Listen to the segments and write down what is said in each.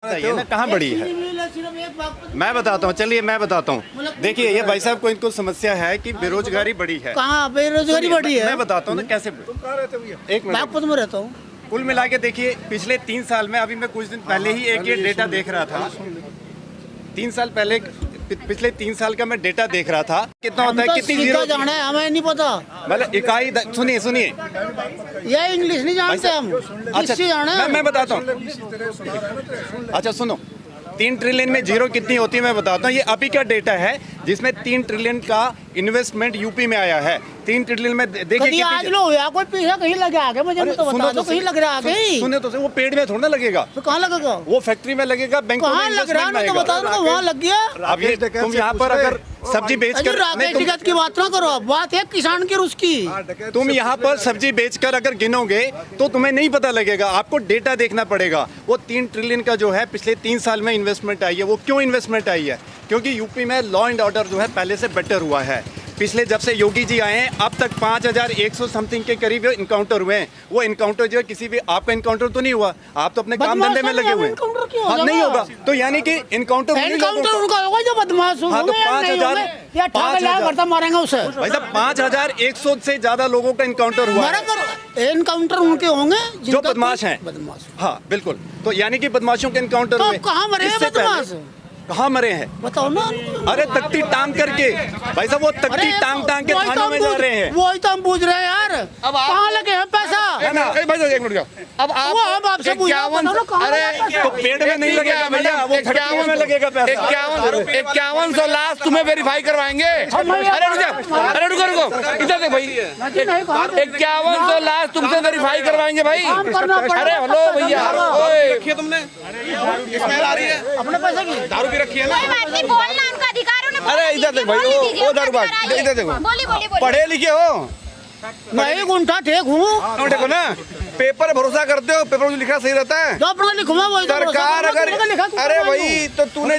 बताइए ना कहाँ बड़ी है। मैं बताता हूँ, चलिए मैं बताता हूँ। देखिए ये भाई साहब को इनको समस्या है कि बेरोजगारी बढ़ी है। कहाँ बेरोजगारी बढ़ी है? मैं बताता हूँ ना कैसे। तुम कहाँ रहते हो भैया? एक मिनट बागपत में रहता हूँ। कुल मिला के देखिए पिछले 3 साल में, अभी मैं कुछ दिन पहले ही एक ये डेटा देख रहा था। 3 साल पहले, पिछले 3 साल का मैं डेटा देख रहा था। कितना होता है, कितनी जीरो जाना है हमें नहीं पता। मतलब इकाई। सुनिए ये इंग्लिश नहीं जानते हम। अच्छा जाना है मैं बताता हूँ। अच्छा सुनो, 3 ट्रिलियन में जीरो कितनी होती है मैं बताता हूँ। ये अभी का डेटा है जिसमें 3 ट्रिलियन का इन्वेस्टमेंट यूपी में आया है। 3 ट्रिलियन में देखिए आज लो या कोई पैसा कहीं लगा आगे, मुझे तो बता दो कहीं लग रहा आगे। सुने तो वो पेड़ में थोड़ा ना लगेगा, तो कहाँ लगेगा? वो फैक्ट्री में लगेगा, बैंक में लग रहा है तो बता दो वहाँ लग गया। अब ये तुम यहाँ पर अगर सब्जी बेचकर, टिकट की बात ना करो, बात है किसान की उसकी। तुम यहाँ पर सब्जी बेचकर अगर गिनोगे तो तुम्हें नहीं पता लगेगा, आपको डेटा देखना पड़ेगा। वो 3 ट्रिलियन का जो है पिछले 3 साल में इन्वेस्टमेंट आई है। वो क्यों इन्वेस्टमेंट आई है? क्योंकि यूपी में लॉ एंड ऑर्डर जो है पहले से बेटर हुआ है। पिछले जब से योगी जी आए हैं अब तक 5100 समथिंग के करीब इनकाउंटर हुए हैं। वो इनकाउंटर जो है किसी भी, आपका इनकाउंटर तो नहीं हुआ, आप तो अपने काम धंधे में लगे हुए हैं। हाँ, नहीं होगा तो यानी कि इनकाउंटर उनका होगा जो बदमाश हाँ, तो 5000 मारेंगे उसे। भाई साहब 5100 से ज्यादा लोगों का इनकाउंटर हुआ है। इनकाउंटर उनके होंगे जो बदमाश हैं। हाँ बिल्कुल, तो यानी कि बदमाशों के इनकाउंटर हुए। कहाँ मरे हैं बदमाश? कहाँ मरे हैं बताओ ना। अरे तख्ती टांग करके भाई साहब, वो तख्ती टांग के थानों में जा रहे हैं। वही तो हम पूछ रहे हैं यार, अब कहाँ लगे हैं पैसा? एक मिनट अब आप आपसे अरे तो पेड़ में नहीं लगेगा भैया, वो फैक्ट्री में लगेगा पैसा। 5100 लाख तुम्हें वेरीफाई करवाएंगे। अरे रुको इधर देख भाई, 5100 लाख तुमसे वेरीफाई करवाएंगे भाई। अरे हेलो भैया, रखिए तुमने स्मेल आ रही है अपने पैसे की दारू भी रखी है ना। कोई बात नहीं, बोलना उनका अधिकार है। अरे इधर देख भाई, वो दारू बात इधर देखो। पढ़े लिखे हो? मैं गुंठा ठीक हूँ। देखो ना, पेपर भरोसा करते हो, पेपर में लिखा सही रहता है। जो अपना लिखूंगा वही सरकार अगर, अरे भाई तो तूने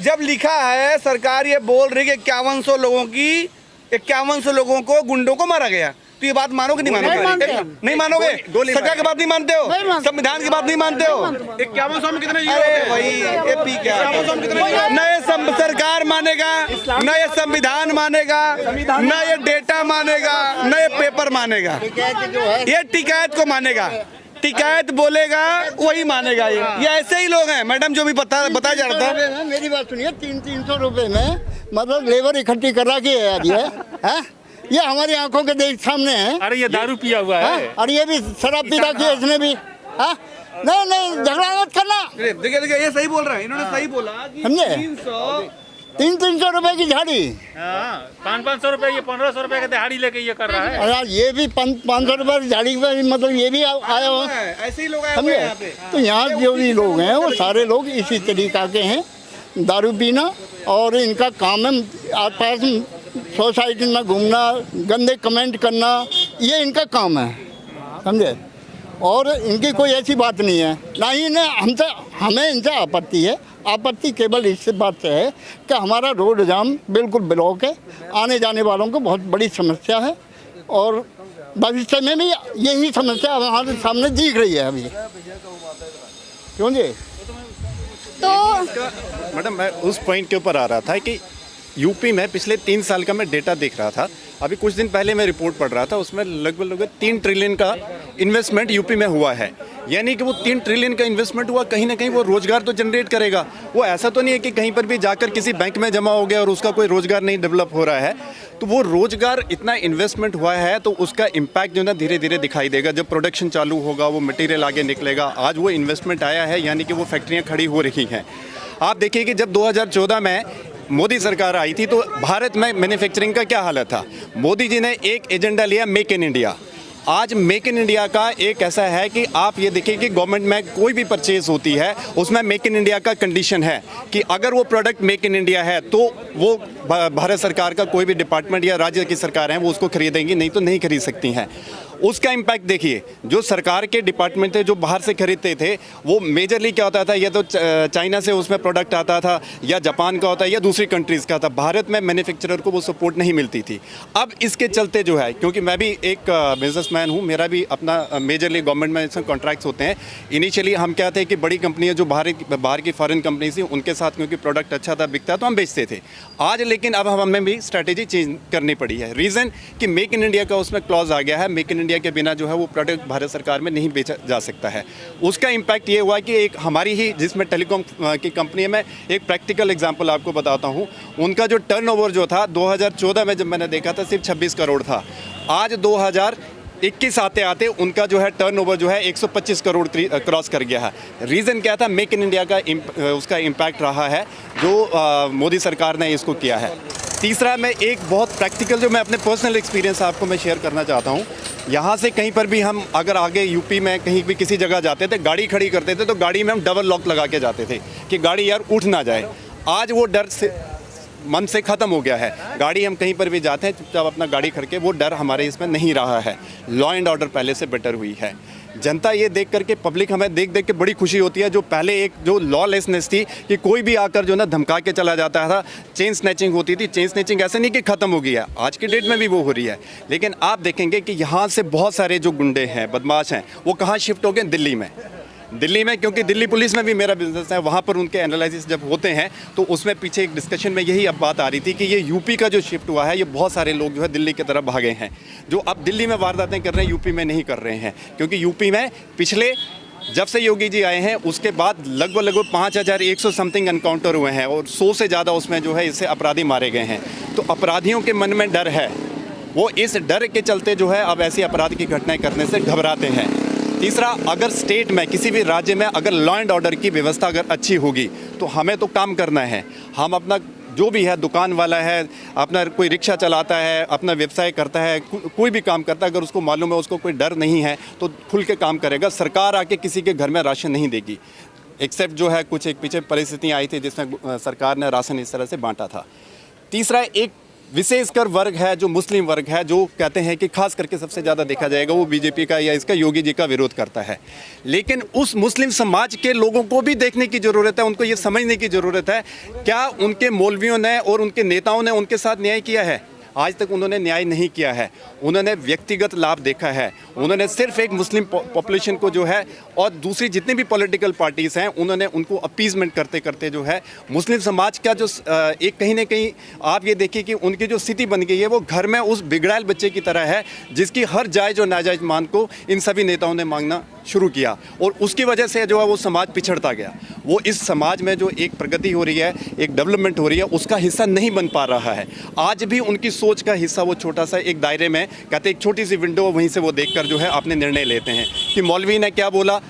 जब लिखा है, सरकार ये बोल रही है कि 5100 लोगों की 5100 लोगों को गुंडों को मारा गया, तो ये बात मानोगे नहीं मानोगे? नहीं मानोगे? सरकार की बात नहीं मानते हो, संविधान की बात नहीं मानते हो। 5100 में कितने? अरे भाई ये पी क्या, नए सरकार मानेगा, नए संविधान मानेगा, नए डेटा मानेगा, नए पेपर मानेगा, ये टिकैत को मानेगा। टिकैत बोलेगा वही मानेगा। ये ऐसे ही लोग हैं मैडम, जो भी बताया जा रहा था। मेरी बात सुनिए, 300 रुपए में मतलब लेबर इकट्ठी करा के है ये हमारी आंखों के देख सामने है। अरे ये दारू पिया हुआ है और ये भी शराब पीता किया इसने भी। नहीं झगड़ा मत करना। देखिए ये सही बोल रहा है, इन्होंने सही बोला कि समझे? 300 रुपए की झाड़ी, 500 रुपए, ये 1500 रुपए का दिहाड़ी लेके ये कर रहा है। यार ये भी 500 रुपए की झाड़ी पे मतलब ये भी आया हो, ऐसे ही लोग आए हुए समझे? हैं यहाँ पे। तो यहाँ जो भी लोग हैं वो सारे लोग इसी तरीका के हैं, दारू पीना और इनका काम है आस पास सोसाइटी में घूमना, गंदे कमेंट करना, ये इनका काम है, समझे? और इनकी कोई ऐसी बात नहीं है, ना ही हमें इनसे आपत्ति है। आपत्ति केवल इस बात से है कि हमारा रोड जाम बिल्कुल ब्लॉक है, आने जाने वालों को बहुत बड़ी समस्या है और भविष्य में भी यही समस्या हमारे सामने दिख रही है अभी। क्यों जी? तो मैडम मैं उस पॉइंट के ऊपर आ रहा था कि यूपी में पिछले 3 साल का मैं डेटा देख रहा था। अभी कुछ दिन पहले मैं रिपोर्ट पढ़ रहा था, उसमें लगभग 3 ट्रिलियन का इन्वेस्टमेंट यूपी में हुआ है। यानी कि वो 3 ट्रिलियन का इन्वेस्टमेंट हुआ, कहीं ना कहीं वो रोजगार तो जनरेट करेगा। वो ऐसा तो नहीं है कि कहीं पर भी जाकर किसी बैंक में जमा हो गया और उसका कोई रोजगार नहीं डेवलप हो रहा है। तो वो रोजगार, इतना इन्वेस्टमेंट हुआ है तो उसका इम्पैक्ट जो है ना धीरे धीरे दिखाई देगा। जब प्रोडक्शन चालू होगा, वो मटेरियल आगे निकलेगा। आज वो इन्वेस्टमेंट आया है, यानी कि वो फैक्ट्रियाँ खड़ी हो रही हैं। आप देखिए कि जब 2014 में मोदी सरकार आई थी तो भारत में मैन्युफैक्चरिंग का क्या हालत था। मोदी जी ने एक एजेंडा लिया, मेक इन इंडिया। आज मेक इन इंडिया का एक ऐसा है कि आप ये देखिए कि गवर्नमेंट में कोई भी परचेज होती है उसमें मेक इन इंडिया का कंडीशन है कि अगर वो प्रोडक्ट मेक इन इंडिया है तो वो भारत सरकार का कोई भी डिपार्टमेंट या राज्य की सरकार है वो उसको खरीदेंगी, नहीं तो नहीं खरीद सकती हैं। उसका इम्पैक्ट देखिए। जो सरकार के डिपार्टमेंट थे जो बाहर से खरीदते थे वो मेजरली क्या होता था, या तो चाइना से उसमें प्रोडक्ट आता था, या जापान का होता है, या दूसरी कंट्रीज़ का था। भारत में मैन्युफैक्चरर को वो सपोर्ट नहीं मिलती थी। अब इसके चलते जो है, क्योंकि मैं भी एक बिजनेसमैन हूँ, मेरा भी अपना मेजरली गवर्नमेंट में इसमें कॉन्ट्रैक्ट्स होते हैं। इनिशियली हम क्या थे कि बड़ी कंपनियाँ जो बाहर की फॉरेन कंपनी थी उनके साथ क्योंकि प्रोडक्ट अच्छा था, बिकता तो हम बेचते थे। आज लेकिन अब हमें भी स्ट्रैटेजी चेंज करनी पड़ी है। रीज़न कि मेक इन इंडिया का उसमें क्लॉज आ गया है। मेक इन इंडिया के बिना जो है वो प्रोडक्ट भारत सरकार में नहीं बेचा जा सकता है। उसका इम्पैक्ट ये हुआ कि एक हमारी ही जिसमें टेलीकॉम की कंपनी है, मैं एक प्रैक्टिकल एग्जांपल आपको बताता हूँ। उनका जो टर्नओवर जो था 2014 में जब मैंने देखा था सिर्फ 26 करोड़ था। आज 2021 आते आते उनका जो है टर्नओवर जो है 125 करोड़ क्रॉस कर गया है। रीज़न क्या था? मेक इन इंडिया का उसका इम्पैक्ट रहा है जो मोदी सरकार ने इसको किया है। तीसरा, मैं एक बहुत प्रैक्टिकल जो मैं अपने पर्सनल एक्सपीरियंस आपको मैं शेयर करना चाहता हूँ। यहाँ से कहीं पर भी हम अगर आगे यूपी में कहीं भी किसी जगह जाते थे, गाड़ी खड़ी करते थे तो गाड़ी में हम डबल लॉक लगा के जाते थे कि गाड़ी यार उठ ना जाए। आज वो डर से मन से ख़त्म हो गया है। गाड़ी हम कहीं पर भी जाते हैं चुपचाप अपना गाड़ी खड़ के, वो डर हमारे इसमें नहीं रहा है। लॉ एंड ऑर्डर पहले से बेटर हुई है। जनता ये देख करके, पब्लिक हमें देख देख के बड़ी खुशी होती है। जो पहले एक जो लॉलेसनेस थी कि कोई भी आकर जो ना धमका के चला जाता था, चेन स्नैचिंग होती थी। चेन स्नैचिंग ऐसे नहीं कि ख़त्म हो गई है, आज की डेट में भी वो हो रही है। लेकिन आप देखेंगे कि यहाँ से बहुत सारे जो गुंडे हैं, बदमाश हैं, वो कहाँ शिफ्ट हो गए? दिल्ली में, क्योंकि दिल्ली पुलिस में भी मेरा बिजनेस है। वहाँ पर उनके एनालिसिस जब होते हैं तो उसमें पीछे एक डिस्कशन में यही अब बात आ रही थी कि ये यूपी का जो शिफ्ट हुआ है, ये बहुत सारे लोग जो है दिल्ली की तरफ भागे हैं। जो अब दिल्ली में वारदातें कर रहे हैं यूपी में नहीं कर रहे हैं, क्योंकि यूपी में पिछले जब से योगी जी आए हैं उसके बाद लगभग 5100 समथिंग एनकाउंटर हुए हैं और 100 से ज़्यादा उसमें जो है इससे अपराधी मारे गए हैं। तो अपराधियों के मन में डर है, वो इस डर के चलते जो है अब ऐसी अपराध की घटनाएं करने से घबराते हैं। तीसरा, अगर स्टेट में किसी भी राज्य में अगर लॉ एंड ऑर्डर की व्यवस्था अगर अच्छी होगी तो हमें तो काम करना है। हम अपना जो भी है, दुकान वाला है, अपना कोई रिक्शा चलाता है, अपना व्यवसाय करता है, कोई भी काम करता है, अगर उसको मालूम है, उसको कोई डर नहीं है तो खुल के काम करेगा। सरकार आके किसी के घर में राशन नहीं देगी, एक्सेप्ट जो है कुछ एक पीछे परिस्थितियाँ आई थी जिसमें सरकार ने राशन इस तरह से बांटा था। तीसरा, एक विशेषकर वर्ग है जो मुस्लिम वर्ग है, जो कहते हैं कि खास करके सबसे ज़्यादा देखा जाएगा वो बीजेपी का या इसका योगी जी का विरोध करता है। लेकिन उस मुस्लिम समाज के लोगों को भी देखने की ज़रूरत है, उनको ये समझने की ज़रूरत है क्या उनके मौलवियों ने और उनके नेताओं ने उनके साथ न्याय किया है? आज तक उन्होंने न्याय नहीं किया है। उन्होंने व्यक्तिगत लाभ देखा है। उन्होंने सिर्फ एक मुस्लिम पॉपुलेशन को जो है और दूसरी जितनी भी पॉलिटिकल पार्टीज़ हैं उन्होंने उनको अपीजमेंट करते करते जो है मुस्लिम समाज का जो एक कहीं ना कहीं आप ये देखिए कि उनकी जो स्थिति बन गई है वो घर में उस बिगड़ायल बच्चे की तरह है जिसकी हर जायज़ और नाजायज़ मांग को इन सभी नेताओं ने मांगना शुरू किया और उसकी वजह से जो है वो समाज पिछड़ता गया। वो इस समाज में जो एक प्रगति हो रही है, एक डेवलपमेंट हो रही है, उसका हिस्सा नहीं बन पा रहा है। आज भी उनकी सोच का हिस्सा वो छोटा सा एक दायरे में, कहते एक छोटी सी विंडो, वहीं से वो देखकर जो है अपने निर्णय लेते हैं कि मौलवी ने क्या बोला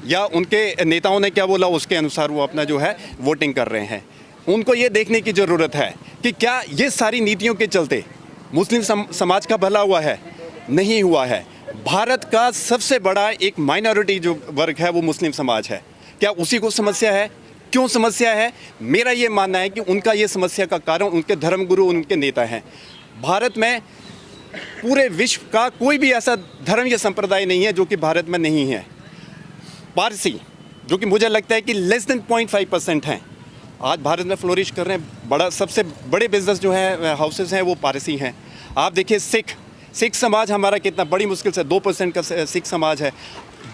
या उनके नेताओं ने क्या बोला, उसके अनुसार वो अपना जो है वोटिंग कर रहे हैं। उनको ये देखने की ज़रूरत है कि क्या ये सारी नीतियों के चलते मुस्लिम समाज का भला हुआ है? नहीं हुआ है। भारत का सबसे बड़ा एक माइनॉरिटी जो वर्ग है वो मुस्लिम समाज है। क्या उसी को समस्या है? क्यों समस्या है? मेरा ये मानना है कि उनका ये समस्या का कारण उनके धर्मगुरु, उनके नेता हैं। भारत में पूरे विश्व का कोई भी ऐसा धर्म या संप्रदाय नहीं है जो कि भारत में नहीं है। पारसी, जो कि मुझे लगता है कि लेस देन 0.5% हैं, आज भारत में फ्लोरिश कर रहे हैं। बड़ा सबसे बड़े बिजनेस जो है हाउसेस हैं वो पारसी हैं। आप देखिए सिख समाज हमारा कितना बड़ी मुश्किल से 2% का सिख समाज है।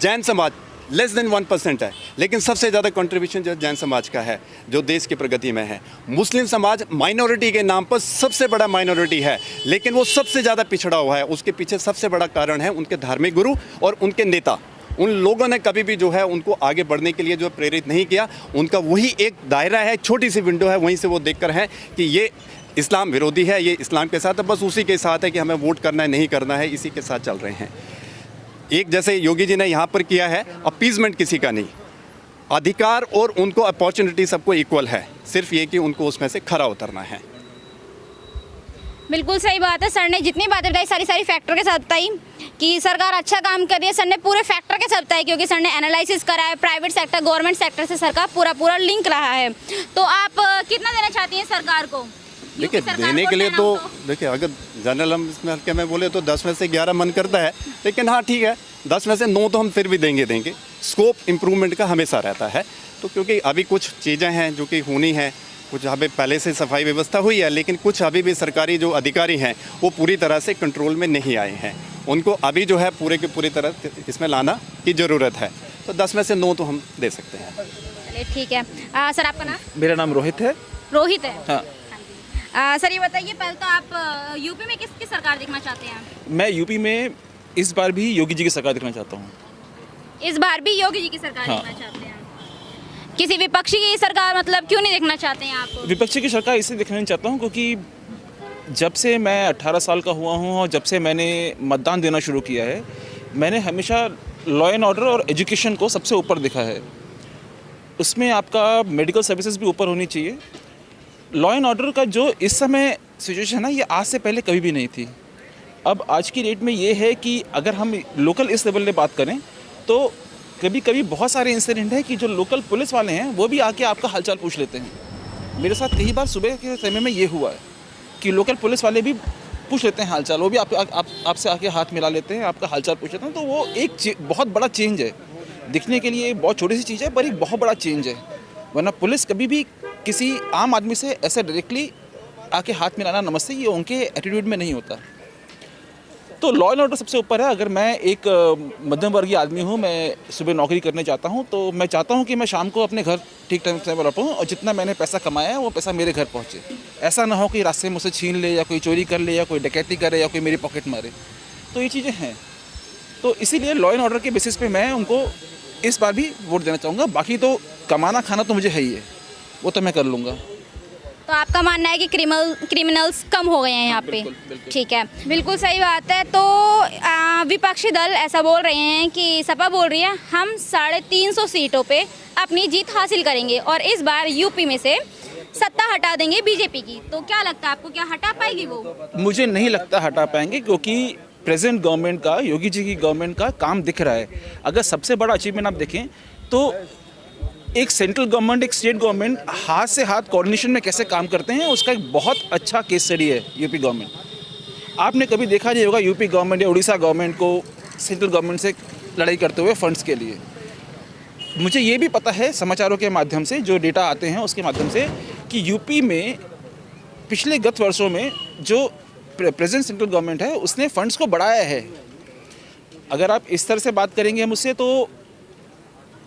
जैन समाज लेस देन 1% है, लेकिन सबसे ज़्यादा कंट्रीब्यूशन जो जैन समाज का है जो देश की प्रगति में है। मुस्लिम समाज माइनॉरिटी के नाम पर सबसे बड़ा माइनॉरिटी है, लेकिन वो सबसे ज़्यादा पिछड़ा हुआ है। उसके पीछे सबसे बड़ा कारण है उनके धार्मिक गुरु और उनके नेता। उन लोगों ने कभी भी जो है उनको आगे बढ़ने के लिए जो प्रेरित नहीं किया। उनका वही एक दायरा है, छोटी सी विंडो है, वहीं से वो देखकर है कि ये इस्लाम विरोधी है, ये इस्लाम के साथ है, बस उसी के साथ है कि हमें वोट करना है, नहीं करना है, इसी के साथ चल रहे हैं। एक जैसे योगी जी ने यहाँ पर किया है, अपीजमेंट किसी का नहीं, अधिकार और उनको अपॉर्चुनिटी सबको इक्वल है, सिर्फ ये कि उनको उसमें से खरा उतरना है। बिल्कुल सही बात है। सर ने जितनी बातें बताई सारी फैक्टर के साथ बताई कि सरकार अच्छा काम कर रही है। सर ने पूरे फैक्टर के साथ बताया क्योंकि सर ने एनालिसिस करा है। प्राइवेट सेक्टर गवर्नमेंट सेक्टर से सर का पूरा लिंक रहा है। तो आप कितना देना चाहती हैं सरकार को? देखिए देने के लिए तो देखिए अगर जनरल में हल्के में बोले तो 10 में से 11 मन करता है, लेकिन हाँ ठीक है 10 में से 9 तो हम फिर भी देंगे। स्कोप इम्प्रूवमेंट का हमेशा रहता है, तो क्योंकि अभी कुछ चीज़ें हैं जो कि होनी है, कुछ अभी पहले से सफाई व्यवस्था हुई है, लेकिन कुछ अभी भी सरकारी जो अधिकारी हैं वो पूरी तरह से कंट्रोल में नहीं आए हैं। उनको अभी जो है पूरे की पूरी तरह इसमें लाना की ज़रूरत है, तो 10 में से 9 तो हम दे सकते हैं। चलिए ठीक है। सर आपका नाम? मेरा नाम रोहित है। रोहित है। हाँ। सर ये बताइए, पहले तो आप यूपी में किसकी सरकार देखना चाहते हैं? मैं यूपी में इस बार भी योगी जी की सरकार देखना चाहता हूँ। इस बार भी योगी जी की सरकार हाँ। देखना चाहते हैं? किसी विपक्षी की सरकार मतलब क्यों नहीं देखना चाहते हैं आप? विपक्षी की सरकार इसलिए देखना नहीं चाहता हूँ क्योंकि जब से मैं 18 साल का हुआ हूँ और जब से मैंने मतदान देना शुरू किया है, मैंने हमेशा लॉ एंड ऑर्डर और एजुकेशन को सबसे ऊपर देखा है। उसमें आपका मेडिकल सर्विसेज भी ऊपर होनी चाहिए। लॉ एंड ऑर्डर का जो इस समय सिचुएशन है ना, ये आज से पहले कभी भी नहीं थी। अब आज की डेट में ये है कि अगर हम लोकल इस लेवल पे बात करें तो कभी कभी बहुत सारे इंसिडेंट हैं कि जो लोकल पुलिस वाले हैं वो भी आके आपका हालचाल पूछ लेते हैं। मेरे साथ कई बार सुबह के समय में ये हुआ है कि लोकल पुलिस वाले भी पूछ लेते हैं हालचाल, वो भी आपसे आके हाथ मिला लेते हैं, आपका हालचाल पूछ लेते हैं। तो वो एक बहुत बड़ा चेंज है। दिखने के लिए बहुत छोटी सी चीज़ है पर एक बहुत बड़ा चेंज है, वरना पुलिस कभी भी किसी आम आदमी से ऐसे डायरेक्टली आके हाथ मिलाना नमस्ते ये उनके एटीट्यूड में नहीं होता। तो लॉ एंड ऑर्डर सबसे ऊपर है। अगर मैं एक मध्यम वर्गीय आदमी हूँ, मैं सुबह नौकरी करने जाता हूँ, तो मैं चाहता हूँ कि मैं शाम को अपने घर ठीक टाइम से लौटूँ और जितना मैंने पैसा कमाया है वो पैसा मेरे घर पहुँचे। ऐसा ना हो कि रास्ते में मुझसे छीन ले या कोई चोरी कर ले या कोई डकैती करे या कोई मेरी पॉकेट मारे। तो ये चीज़ें हैं, तो इसीलिए लॉ एंड ऑर्डर के बेसिस पे मैं उनको इस बार भी वोट देना चाहूँगा। बाकी तो कमाना खाना तो मुझे है ही है, वो तो मैं कर लूँगा। तो आपका मानना है कि क्रिमिनल्स कम हो गए हैं यहाँ पे? ठीक है, बिल्कुल सही बात है। तो विपक्षी दल ऐसा बोल रहे हैं कि सपा बोल रही है हम 350 सीटों पे अपनी जीत हासिल करेंगे और इस बार यूपी में से सत्ता हटा देंगे बीजेपी की। तो क्या लगता है आपको, क्या हटा पाएगी वो? मुझे नहीं लगता हटा पाएंगे क्योंकि प्रेजेंट गवर्नमेंट का, योगी जी की गवर्नमेंट का काम दिख रहा है। अगर सबसे बड़ा अचीवमेंट आप देखें तो एक सेंट्रल गवर्नमेंट, एक स्टेट गवर्नमेंट हाथ से हाथ कोऑर्डिनेशन में कैसे काम करते हैं, उसका एक बहुत अच्छा केस स्टडी है यूपी गवर्नमेंट। आपने कभी देखा नहीं होगा यूपी गवर्नमेंट या उड़ीसा गवर्नमेंट को सेंट्रल गवर्नमेंट से लड़ाई करते हुए फंड्स के लिए। मुझे ये भी पता है समाचारों के माध्यम से, जो डेटा आते हैं उसके माध्यम से, कि यूपी में पिछले गत वर्षों में जो प्रेजेंट सेंट्रल गवर्नमेंट है उसने फंड्स को बढ़ाया है। अगर आप इस तरह से बात करेंगे मुझसे तो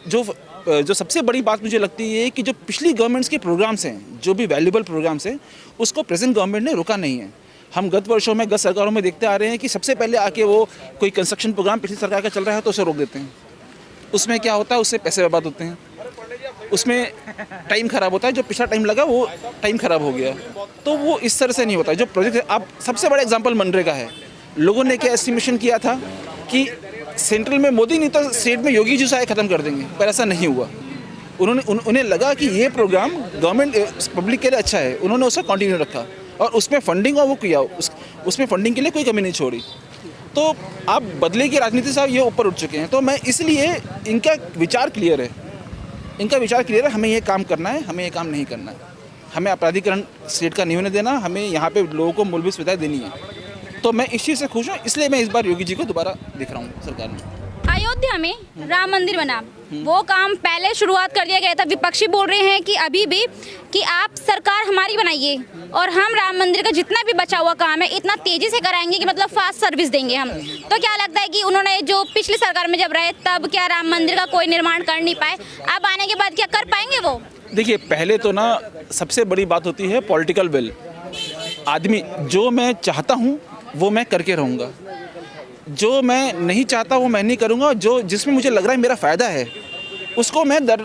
जो सबसे बड़ी बात मुझे लगती है कि जो पिछली गवर्नमेंट्स के प्रोग्राम्स हैं, जो भी वैल्यूबल प्रोग्राम्स हैं, उसको प्रेजेंट गवर्नमेंट ने रोका नहीं है। हम गत वर्षों में, गत सरकारों में देखते आ रहे हैं कि सबसे पहले आके वो कोई कंस्ट्रक्शन प्रोग्राम पिछली सरकार का चल रहा है तो उसे रोक देते हैं। उसमें क्या होता है, उससे पैसे बर्बाद होते हैं, उसमें टाइम ख़राब होता है। जो पिछला टाइम लगा वो टाइम ख़राब हो गया। तो वो इस तरह से नहीं होता। जो प्रोजेक्ट, आप सबसे बड़ा एग्जाम्पल मनरेगा है। लोगों ने क्या एस्टिमेशन किया था कि सेंट्रल में मोदी नहीं तो स्टेट में योगी जी सारे ख़त्म कर देंगे, पर ऐसा नहीं हुआ। उन्हें लगा कि ये प्रोग्राम गवर्नमेंट पब्लिक के लिए अच्छा है, उन्होंने उसे कंटिन्यू रखा और उसमें फंडिंग और वो किया, उसमें फंडिंग के लिए कोई कमी नहीं छोड़ी। तो आप बदले की राजनीति से ये ऊपर उठ चुके हैं। तो मैं इसलिए, इनका विचार क्लियर है, हमें ये काम करना है, हमें ये काम नहीं करना है, हमें अपराधीकरण स्टेट का नहीं होने देना, हमें यहाँ पे लोगों को मूलभूत सुविधाएं देनी है। तो मैं इस चीज़ से खुश हूँ, इसलिए मैं इस बार योगी जी को दोबारा दिख रहा हूँ सरकार में। अयोध्या में राम मंदिर बना, वो काम पहले शुरुआत कर दिया गया था। विपक्षी बोल रहे हैं कि अभी भी कि आप सरकार हमारी बनाइए और हम राम मंदिर का जितना भी बचा हुआ काम है इतना तेजी से कराएंगे कि मतलब फास्ट सर्विस देंगे हम। तो क्या लगता है कि उन्होंने जो पिछली सरकार में जब रहे तब क्या राम मंदिर का कोई निर्माण कर नहीं पाए, अब आने के बाद क्या कर पाएंगे वो? देखिए, पहले तो ना सबसे बड़ी बात होती है पॉलिटिकल विल। आदमी, जो मैं चाहता हूँ वो मैं करके रहूँगा, जो मैं नहीं चाहता वो मैं नहीं करूँगा, जो जिसमें मुझे लग रहा है मेरा फ़ायदा है उसको मैं इधर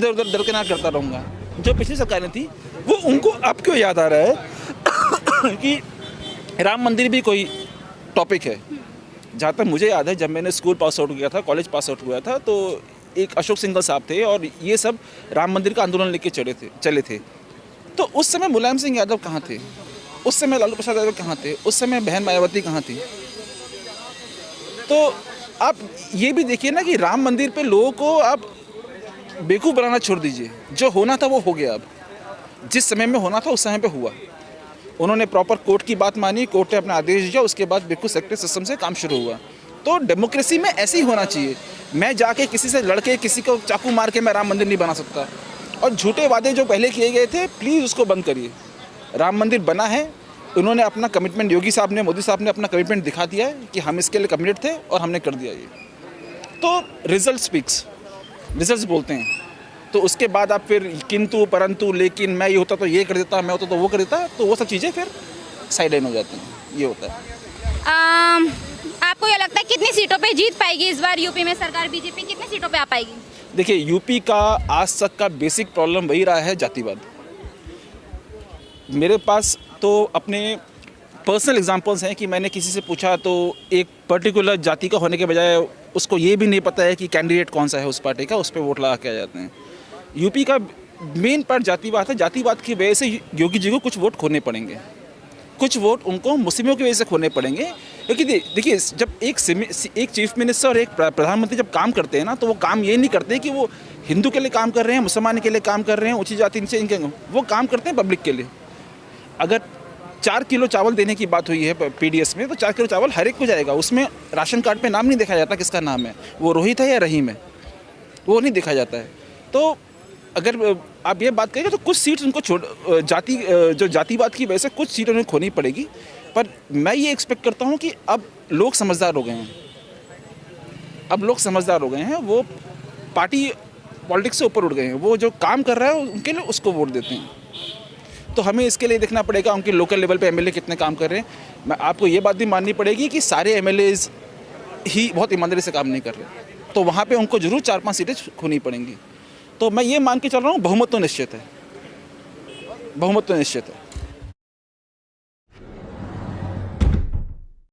उधर दरकिनार करता रहूँगा। जो पिछली सरकारें थी वो, उनको अब क्यों याद आ रहा है कि राम मंदिर भी कोई टॉपिक है। जहाँ तक मुझे याद है, जब मैंने स्कूल पास आउट किया था, कॉलेज पास आउट हुआ था, तो एक अशोक सिंघल साहब थे और ये सब राम मंदिर का आंदोलन लेके चले थे। तो उस समय मुलायम सिंह यादव कहाँ थे, उस समय लालू प्रसाद यादव कहाँ थे, उस समय बहन मायावती कहाँ थी? तो आप ये भी देखिए ना कि राम मंदिर पे लोगों को आप बेवकूफ़ बनाना छोड़ दीजिए। जो होना था वो हो गया। अब जिस समय में होना था उस समय पे हुआ। उन्होंने प्रॉपर कोर्ट की बात मानी, कोर्ट ने अपना आदेश दिया, उसके बाद बिल्कुल सेक्रेटरी सिस्टम से काम शुरू हुआ। तो डेमोक्रेसी में ऐसे ही होना चाहिए। मैं जाके किसी से लड़के किसी को चाकू मार के मैं राम मंदिर नहीं बना सकता। और झूठे वादे जो पहले किए गए थे प्लीज़ उसको बंद करिए। राम मंदिर बना है, उन्होंने अपना कमिटमेंट, योगी साहब ने, मोदी साहब ने अपना कमिटमेंट दिखा दिया है कि हम इसके लिए कमिटेड थे और हमने कर दिया ये। तो रिजल्ट स्पीक्स, रिजल्ट्स बोलते हैं। तो उसके बाद आप फिर किंतु परंतु लेकिन मैं ये होता तो ये कर देता, मैं होता तो वो कर देता, तो वो सब चीज़ें फिर साइड लाइन हो जाती हैं। ये होता है। आपको क्या लगता है कितनी सीटों पे जीत पाएगी इस बार यूपी में सरकार? बीजेपी कितनी सीटों पे आ पाएगी? देखिए, यूपी का आज तक का बेसिक प्रॉब्लम वही रहा है, जातिवाद। मेरे पास तो अपने पर्सनल एग्जांपल्स हैं कि मैंने किसी से पूछा तो एक पर्टिकुलर जाति का होने के बजाय उसको ये भी नहीं पता है कि कैंडिडेट कौन सा है उस पार्टी का, उस पर वोट लगा के आ जाते हैं। यूपी का मेन पार्ट जातिवाद है। जातिवाद की वजह से योगी जी को कुछ वोट खोने पड़ेंगे, कुछ वोट उनको मुस्लिमों की वजह से खोने पड़ेंगे। क्योंकि देखिए, जब एक चीफ मिनिस्टर और एक प्रधानमंत्री जब काम करते हैं ना, तो वो काम ये नहीं करते कि वो हिंदू के लिए काम कर रहे हैं, मुसलमान के लिए काम कर रहे हैं, ऊंची जाति से इनके, वो काम करते हैं पब्लिक के लिए। अगर 4 किलो चावल देने की बात हुई है पीडीएस में, तो 4 किलो चावल हर एक को जाएगा। उसमें राशन कार्ड पे नाम नहीं देखा जाता किसका नाम है, वो रोहित है या रहीम है, वो नहीं देखा जाता है। तो अगर आप ये बात करेंगे तो कुछ सीट्स उनको जो जातिवाद की वजह से कुछ सीटें उन्हें खोनी पड़ेगी। पर मैं ये एक्सपेक्ट करता हूँ कि अब लोग समझदार हो गए हैं, अब लोग समझदार हो गए हैं, वो पार्टी पॉलिटिक्स से ऊपर उठ गए हैं। वो जो काम कर रहा है उनके लिए उसको वोट देते हैं। तो हमें इसके लिए देखना पड़ेगा उनके लोकल लेवल पे एमएलए कितने काम कर रहे हैं। मैं आपको ये बात भी माननी पड़ेगी कि सारे एमएलएज ही बहुत ईमानदारी से काम नहीं कर रहे, तो वहाँ पे उनको जरूर 4-5 सीटें खोनी पड़ेंगी। तो मैं ये मान के चल रहा हूँ बहुमत तो निश्चित है, बहुमत तो निश्चित है।